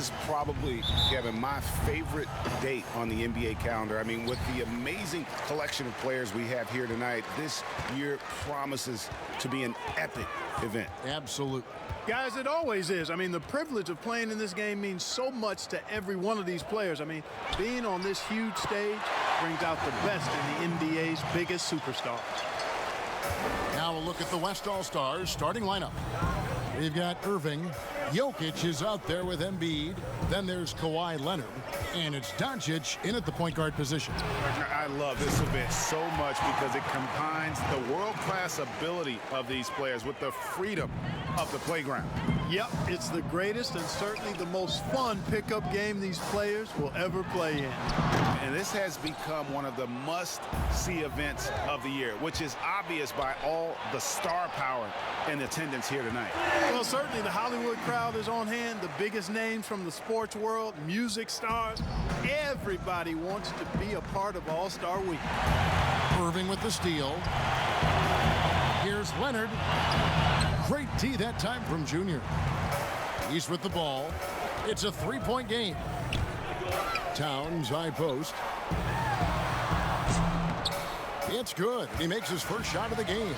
is probably, Kevin, my favorite date on the NBA calendar. I mean, with the amazing collection of players we have here tonight, this year promises to be an epic event. Absolutely. Guys, it always is. I mean, the privilege of playing in this game means so much to every one of these players. I mean, being on this huge stage brings out the best in the NBA's biggest superstars. Now we'll look at the West All-Stars starting lineup. We've got Irving. Jokic is out there with Embiid. Then there's Kawhi Leonard. And it's Doncic in at the point guard position. I love this event so much because it combines the world-class ability of these players with the freedom of the playground. Yep, it's the greatest and certainly the most fun pickup game these players will ever play in. And this has become one of the must-see events of the year, which is obvious by all the star power and attendance here tonight. Well, certainly the Hollywood crowd is on hand, the biggest names from the sports world, music stars. Everybody wants to be a part of All-Star Week. Irving with the steal. Here's Leonard. Great D that time from Junior. He's with the ball. It's a three-point game. Towns, high post. It's good. He makes his first shot of the game.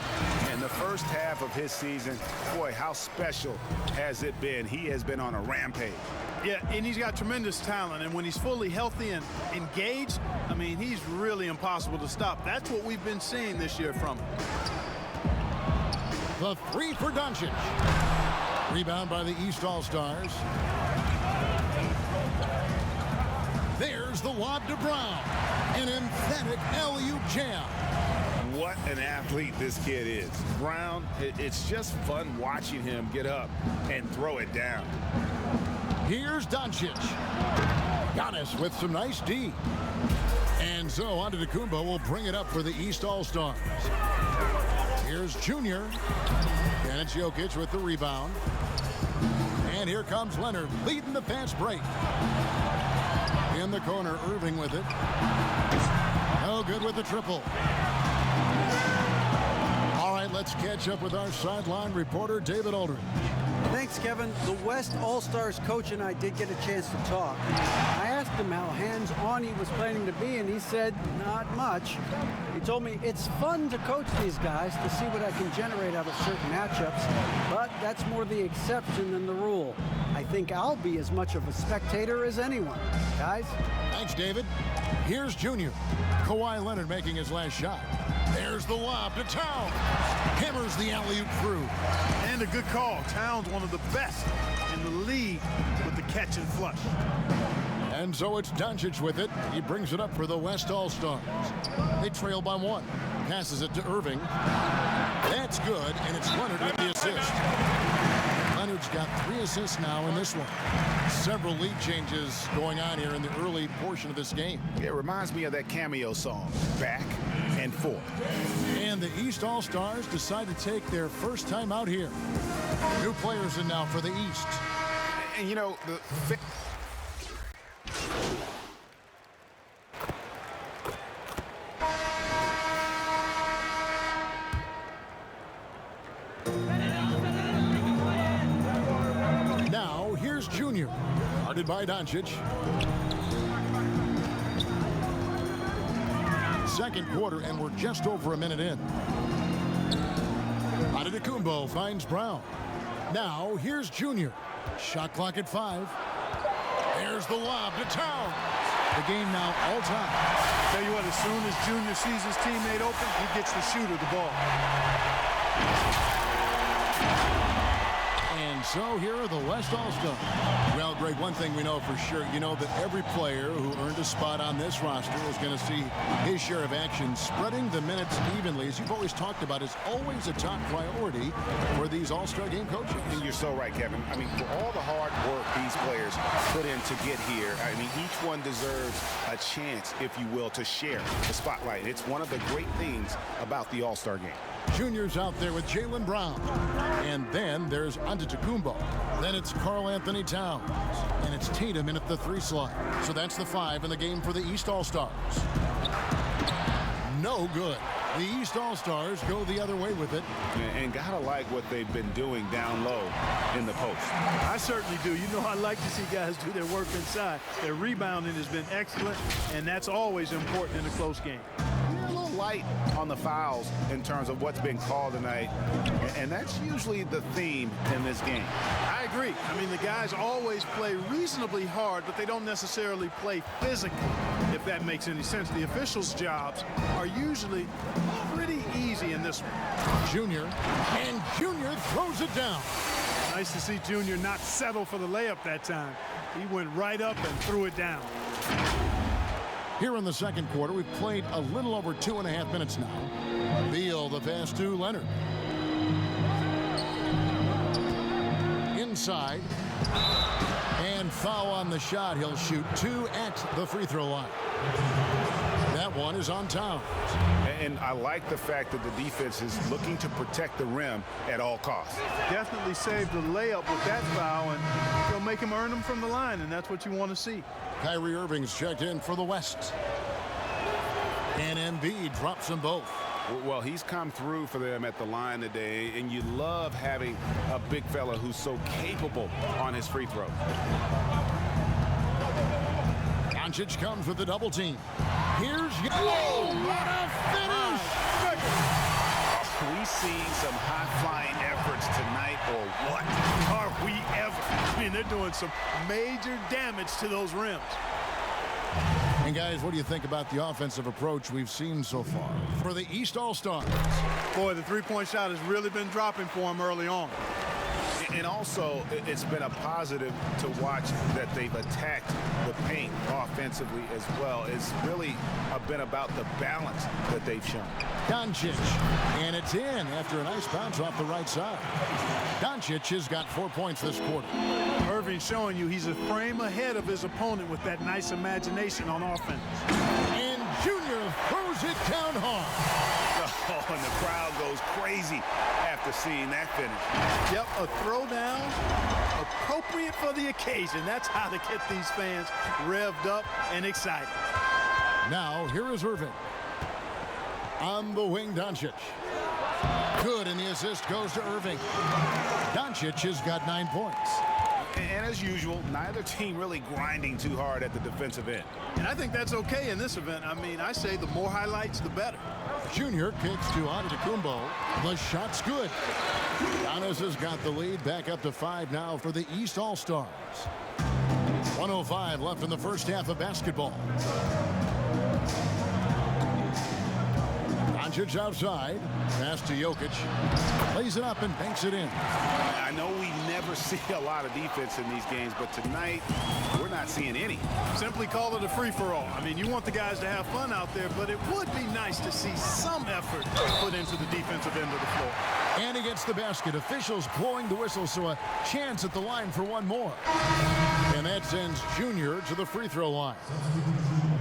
In the first half of his season, boy, how special has it been? He has been on a rampage. Yeah, and he's got tremendous talent, and when he's fully healthy and engaged, I mean, he's really impossible to stop. That's what we've been seeing this year from him. The three for Doncic. Rebound by the East All-Stars. There's the lob to Brown. An emphatic alley-oop jam. What an athlete this kid is. Brown, it's just fun watching him get up and throw it down. Here's Doncic. Giannis with some nice D. And so Antetokounmpo will bring it up for the East All-Stars. Here's Junior. And it's Jokic with the rebound. And here comes Leonard leading the fast break. In the corner, Irving with it. No good with the triple. All right, let's catch up with our sideline reporter, David Aldridge. Thanks, Kevin. The West All-Stars coach and I did get a chance to talk. I asked him how hands-on he was planning to be, and he said, not much. He told me it's fun to coach these guys to see what I can generate out of certain matchups, but that's more the exception than the rule. I think I'll be as much of a spectator as anyone. Guys? Thanks, David. Here's Junior. Kawhi Leonard making his last shot. There's the lob to Towns. Hammers the alley-oop through. And a good call. Towns, one of the best in the league with the catch and flush. And so it's Doncic with it. He brings it up for the West All-Stars. They trail by one. Passes it to Irving. That's good, and it's Leonard with the assist. Leonard's got 3 assists now in this one. Several lead changes going on here in the early portion of this game. It reminds me of that cameo song, Back and Forth. And the East All-Stars decide to take their first time out here. New players in now for the East. And you know, Now, here's Junior. Guarded by Doncic. Second quarter, and we're just over a minute in. Antetokounmpo finds Brown. Now, here's Junior. Shot clock at 5. There's the lob to Towns. The game now all time. Tell you what, as soon as Junior sees his teammate open, he gets the shooter the ball. And so here are the West All-Stars. Well, Greg, one thing we know for sure, you know that every player who earned a spot on this roster is going to see his share of action. Spreading the minutes evenly, as you've always talked about, is always a top priority for these All-Star game coaches. And you're so right, Kevin. I mean, for all the hard work these players put in to get here, I mean, each one deserves a chance, if you will, to share the spotlight. It's one of the great things about the All-Star game. Junior's out there with Jaylen Brown. And then there's Antetokounmpo. Then it's Karl Anthony Towns. And it's Tatum in at the 3 slot. So that's the 5 in the game for the East All-Stars. No good. The East All-Stars go the other way with it. And gotta like what they've been doing down low in the post. I certainly do. You know, I like to see guys do their work inside. Their rebounding has been excellent, and that's always important in a close game. You're a little light on the fouls in terms of what's been called tonight, and that's usually the theme in this game. I agree. I mean, the guys always play reasonably hard, but they don't necessarily play physically, if that makes any sense. The officials' jobs are usually pretty easy in this one. Junior, and Junior throws it down. Nice to see Junior not settle for the layup that time. He went right up and threw it down. Here in the second quarter, we've played a little over 2.5 minutes now. Beal, the pass to Leonard. Inside. And foul on the shot. He'll shoot 2 at the free throw line. That one is on Towns. And I like the fact that the defense is looking to protect the rim at all costs. Definitely saved the layup with that foul, and he'll make him earn them from the line, and that's what you want to see. Kyrie Irving's checked in for the West. And Embiid drops them both. Well, he's come through for them at the line today, and you love having a big fella who's so capable on his free throw. Doncic comes with the double team. Here's... Oh, what a finish! Are we seeing some high-flying efforts tonight, or what? Are we ever? I mean, they're doing some major damage to those rims. And guys, what do you think about the offensive approach we've seen so far for the East All-Stars? Boy, the three-point shot has really been dropping for them early on. And also, it's been a positive to watch that they've attacked the paint offensively as well. It's really been about the balance that they've shown. Doncic, and it's in after a nice bounce off the right side. Doncic has got 4 points this quarter. Irving showing you he's a frame ahead of his opponent with that nice imagination on offense. And Junior throws it down hard. Oh, and the crowd goes crazy after seeing that finish. Yep, a throwdown appropriate for the occasion. That's how to get these fans revved up and excited. Now, here is Irving. On the wing, Doncic. Good, and the assist goes to Irving. Doncic has got 9 points. And as usual, neither team really grinding too hard at the defensive end. And I think that's okay in this event. I mean, I say the more highlights, the better. Junior kicks to Antetokounmpo. The shot's good. Giannis has got the lead back up to 5 now for the East All-Stars. 1:05 left in the first half of basketball. Doncic outside. Pass to Jokic. Plays it up and banks it in. I know we never see a lot of defense in these games, but tonight we're not seeing any. Simply call it a free-for-all. I mean, you want the guys to have fun out there, but it would be nice to see some effort put into the defensive end of the floor. And he gets the basket. Officials blowing the whistle, so a chance at the line for one more. And that sends Junior to the free throw line.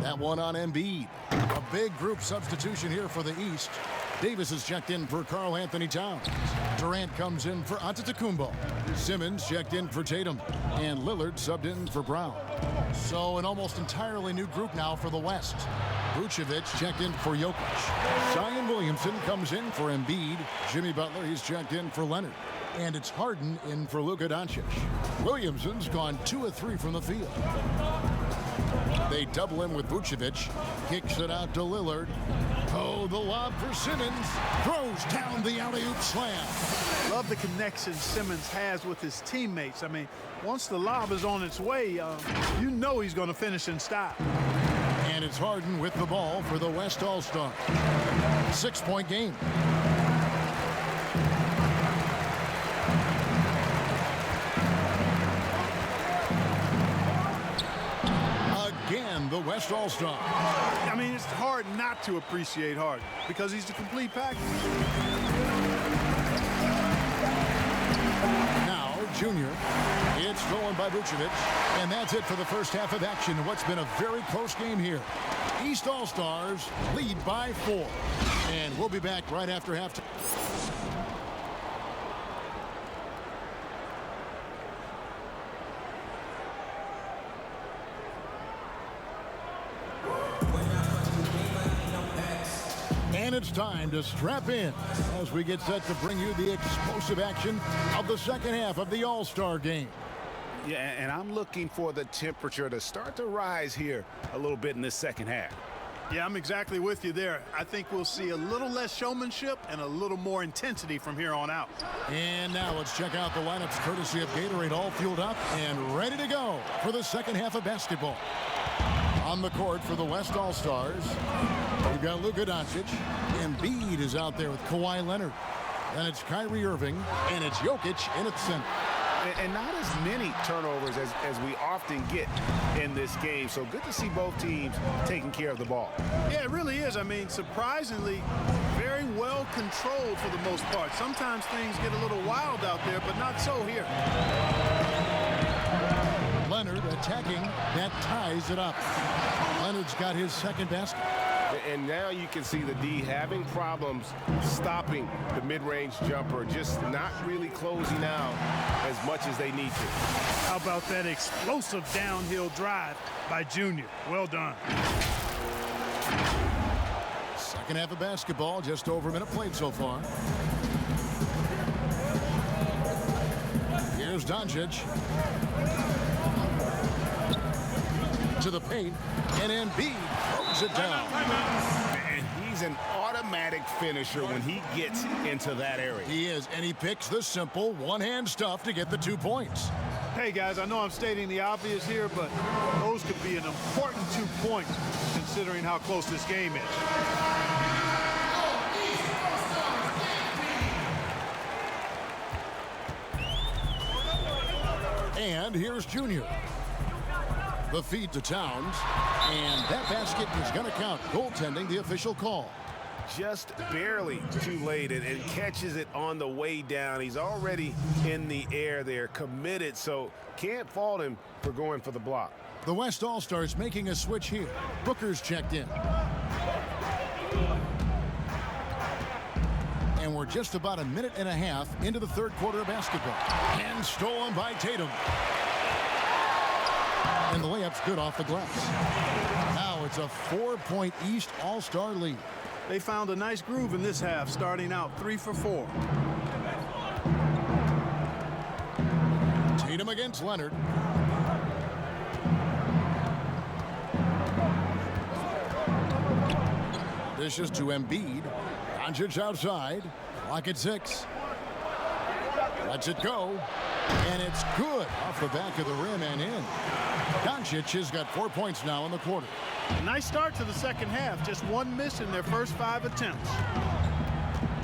That one on Embiid. A big group substitution here for the East. Davis is checked in for Karl Anthony Towns. Durant comes in for Antetokounmpo. Simmons checked in for Tatum. And Lillard subbed in for Brown. So an almost entirely new group now for the West. Vucevic checked in for Jokic. Zion Williamson comes in for Embiid. Jimmy Butler, he's checked in for Leonard. And it's Harden in for Luka Doncic. Williamson's gone 2 of 3 from the field. They double him with Vucevic. Kicks it out to Lillard. Oh, the lob for Simmons. Throws down the alley-oop slam. Love the connection Simmons has with his teammates. I mean, once the lob is on its way, you know he's going to finish in style. And it's Harden with the ball for the West All-Star. 6-point game. Again, the West All-Star. I mean, it's hard not to appreciate Harden because he's the complete package. Now, Junior. It's stolen by Vucevic. And that's it for the first half of action. What's been a very close game here. East All-Stars lead by 4. And we'll be back right after halftime. And it's time to strap in as we get set to bring you the explosive action of the second half of the All-Star game. Yeah, and I'm looking for the temperature to start to rise here a little bit in this second half. Yeah, I'm exactly with you there. I think we'll see a little less showmanship and a little more intensity from here on out. And now let's check out the lineups courtesy of Gatorade, all fueled up and ready to go for the second half of basketball. On the court for the West All-Stars, we've got Luka Doncic. Embiid is out there with Kawhi Leonard. Then it's Kyrie Irving, and it's Jokic in its center. And not as many turnovers as we often get in this game. So good to see both teams taking care of the ball. Yeah, it really is. I mean, surprisingly, very well controlled for the most part. Sometimes things get a little wild out there, but not so here. Leonard attacking, that ties it up. Leonard's got his second basket. And now you can see the D having problems stopping the mid-range jumper, just not really closing out as much as they need to. How about that explosive downhill drive by Junior? Well done. Second half of basketball, just over a minute played so far. Here's Doncic. To the paint, and Embiid throws it down. And he's an automatic finisher when he gets into that area. He is, and he picks the simple one-hand stuff to get the 2 points. Hey, guys, I know I'm stating the obvious here, but those could be an important 2 points considering how close this game is. And here's Junior. The feed to Towns, and that basket is going to count. Goaltending, the official call. Just barely too late and catches it on the way down. He's already in the air there, committed, so can't fault him for going for the block. The West All-Stars making a switch here. Booker's checked in. And we're just about a minute and a half into the third quarter of basketball. And stolen by Tatum. And the layup's good off the glass. Now it's a 4-point East All-Star lead. They found a nice groove in this half, starting out 3 for 4. Tatum against Leonard. Dishes to Embiid. Doncic outside. Clock at 6. Lets it go. And it's good off the back of the rim and in. Doncic has got 4 points now in the quarter. Nice start to the second half. Just one miss in their first 5 attempts.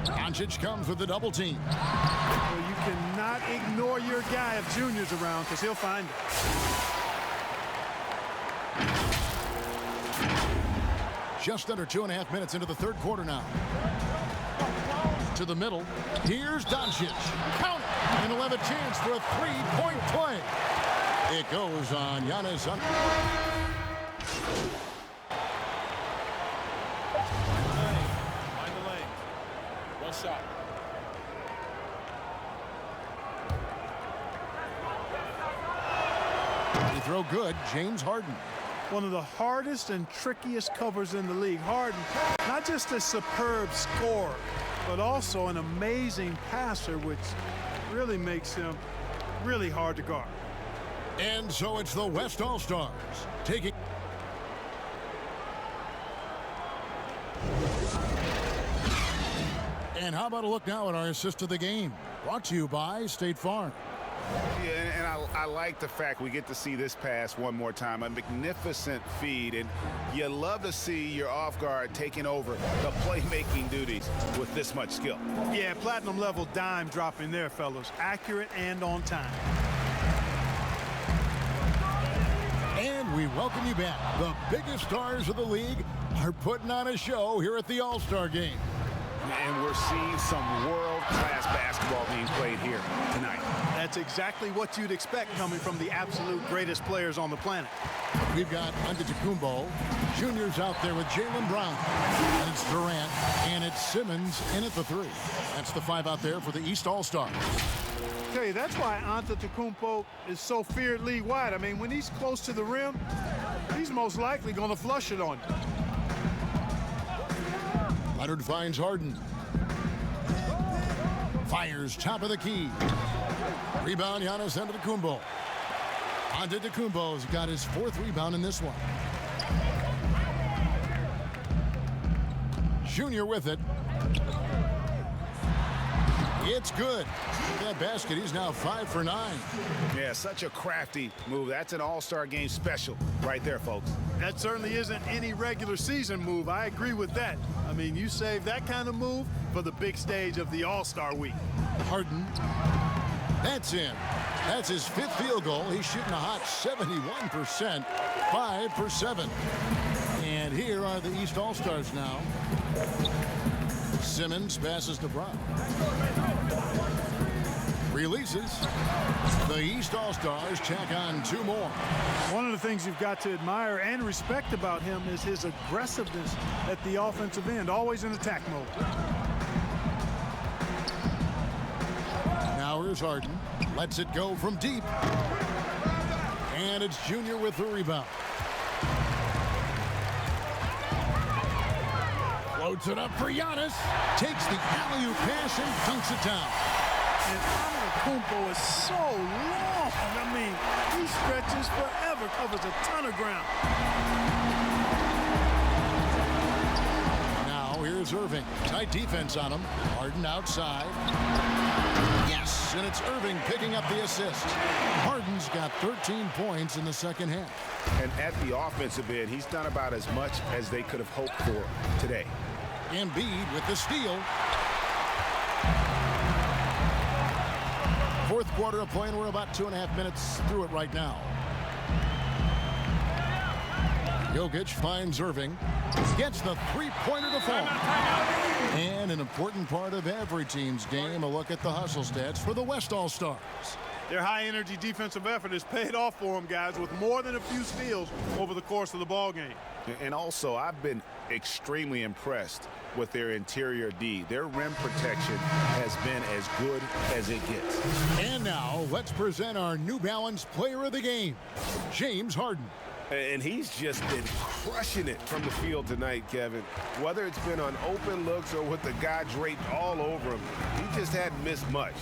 Doncic comes with the double team. Well, you cannot ignore your guy if Junior's around because he'll find it. Just under 2.5 minutes into the third quarter now. To the middle. Here's Doncic. Count it. And he'll have a chance for a 3-point play. It goes on Giannis. Mind the lane. One shot. He throw good. James Harden. One of the hardest and trickiest covers in the league. Harden, not just a superb scorer, but also an amazing passer, which really makes him really hard to guard. And so it's the West All-Stars taking. And how about a look now at our assist of the game? Brought to you by State Farm. Yeah, and I like the fact we get to see this pass one more time. A magnificent feed, and you love to see your off guard taking over the playmaking duties with this much skill. Yeah, platinum level dime dropping there, fellas. Accurate and on time. And we welcome you back. The biggest stars of the league are putting on a show here at the All-Star Game. And we're seeing some world-class basketball being played here tonight. That's exactly what you'd expect coming from the absolute greatest players on the planet. We've got Antetokounmpo. Junior's out there with Jaylen Brown. And it's Durant. And it's Simmons in at the 3. That's the 5 out there for the East All-Stars. Tell you, that's why Antetokounmpo is so feared league-wide. I mean, when he's close to the rim, he's most likely going to flush it on you. Leonard finds Harden. Fires top of the key. Rebound, Giannis Antetokounmpo. Antetokounmpo's got his 4th rebound in this one. Junior with it. It's good. That basket, he's now 5 for 9. Yeah, such a crafty move. That's an all-star game special right there, folks. That certainly isn't any regular season move. I agree with that. I mean, you save that kind of move for the big stage of the All-Star week. Harden. That's in. That's his 5th field goal. He's shooting a hot 71%. 5 for 7. And here are the East All-Stars now. Simmons passes to Brown. Releases. The East All-Stars tack on 2 more. One of the things you've got to admire and respect about him is his aggressiveness at the offensive end, always in attack mode. Now here's Harden. Lets it go from deep. And it's Junior with the rebound. Floats it up for Giannis. Takes the alley-oop pass and dunks it down. And Antetokounmpo is so long. I mean, he stretches forever, covers a ton of ground. Now here's Irving. Tight defense on him. Harden outside. Yes, and it's Irving picking up the assist. Harden's got 13 points in the second half. And at the offensive end, he's done about as much as they could have hoped for today. Embiid with the steal. 4th quarter of play, and we're about 2.5 minutes through it right now. Jokic finds Irving. Gets the 3-pointer to fall. And an important part of every team's game, a look at the hustle stats for the West All-Stars. Their high-energy defensive effort has paid off for them, guys, with more than a few steals over the course of the ball game. And also, I've been extremely impressed with their interior D. Their rim protection has been as good as it gets. And now, let's present our New Balance player of the game, James Harden. And he's just been crushing it from the field tonight, Kevin. Whether it's been on open looks or with the guy draped all over him, he just hadn't missed much.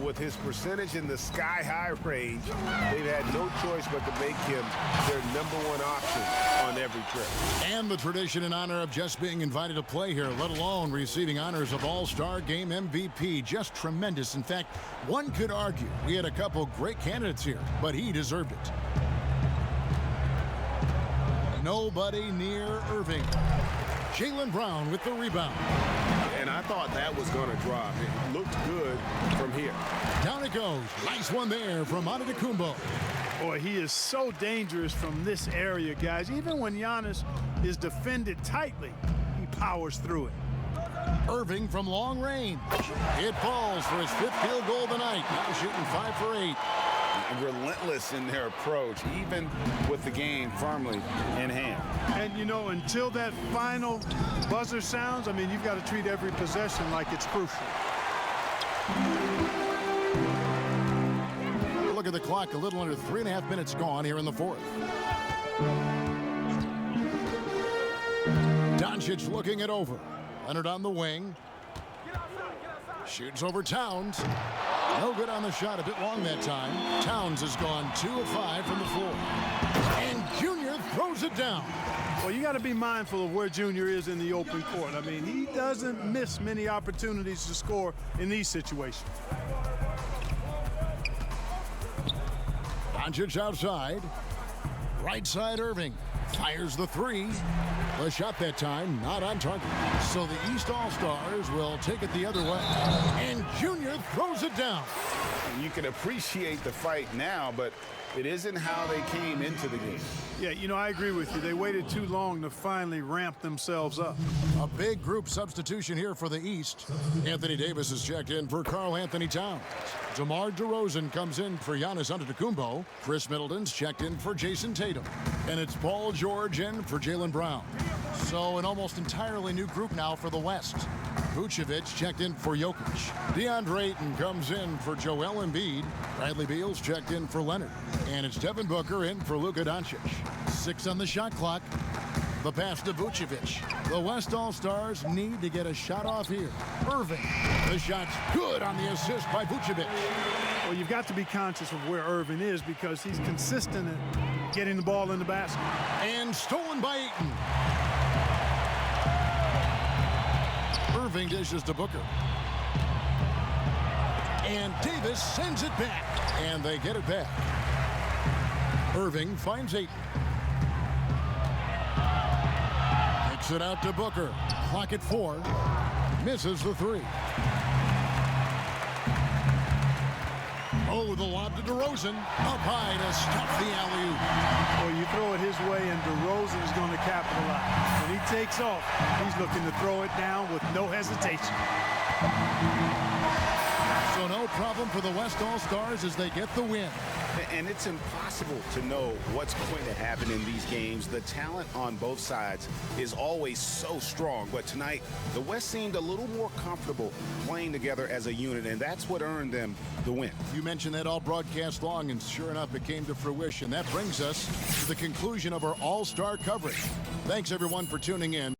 With his percentage in the sky-high range, they've had no choice but to make him their #1 option on every trip. And the tradition and honor of just being invited to play here, let alone receiving honors of All-Star Game MVP. Just tremendous. In fact, one could argue we had a couple great candidates here, but he deserved it. Nobody near Irving. Jaylen Brown with the rebound. And I thought that was going to drop. It looked good from here. Down it goes. Nice one there from Antetokounmpo. Boy, he is so dangerous from this area, guys. Even when Giannis is defended tightly, he powers through it. Irving from long range. It falls for his 5th field goal of the night. Now shooting 5 for 8. Relentless in their approach, even with the game firmly in hand. And, you know, until that final buzzer sounds, I mean, you've got to treat every possession like it's crucial. Look at the clock, a little under 3.5 minutes gone here in the 4th. Doncic looking it over. Leonard on the wing. Shoots over Towns. No good on the shot, a bit long that time. Towns has gone 2 of 5 from the floor. And Junior throws it down. Well, you got to be mindful of where Junior is in the open court. I mean, he doesn't miss many opportunities to score in these situations. Doncic outside. Right side Irving. Fires the 3. The shot that time not on target. So the East All-Stars will take it the other way. And Junior throws it down. You can appreciate the fight now, but it isn't how they came into the game. Yeah, you know, I agree with you. They waited too long to finally ramp themselves up. A big group substitution here for the East. Anthony Davis is checked in for Karl Anthony Towns. DeMar DeRozan comes in for Giannis Antetokounmpo. Chris Middleton's checked in for Jason Tatum. And it's Paul George in for Jaylen Brown. So an almost entirely new group now for the West. Vucevic checked in for Jokic. DeAndre Ayton comes in for Joel Embiid. Bradley Beal's checked in for Leonard. And it's Devin Booker in for Luka Doncic. 6 on the shot clock. The pass to Vucevic. The West All-Stars need to get a shot off here. Irving. The shot's good on the assist by Vucevic. Well, you've got to be conscious of where Irving is because he's consistent at getting the ball in the basket. And stolen by Ayton. Irving dishes to Booker. And Davis sends it back. And they get it back. Irving finds Ayton. Kicks it out to Booker. Clock at 4. Misses the 3. Oh, the lob to DeRozan. Up high to stop the alley-oop. Well, you throw it his way, and DeRozan is going to capitalize. When he takes off, he's looking to throw it down with no hesitation. So no problem for the West All-Stars as they get the win. And it's impossible to know what's going to happen in these games. The talent on both sides is always so strong. But tonight, the West seemed a little more comfortable playing together as a unit, and that's what earned them the win. You mentioned that all broadcast long, and sure enough, it came to fruition. That brings us to the conclusion of our All-Star coverage. Thanks, everyone, for tuning in.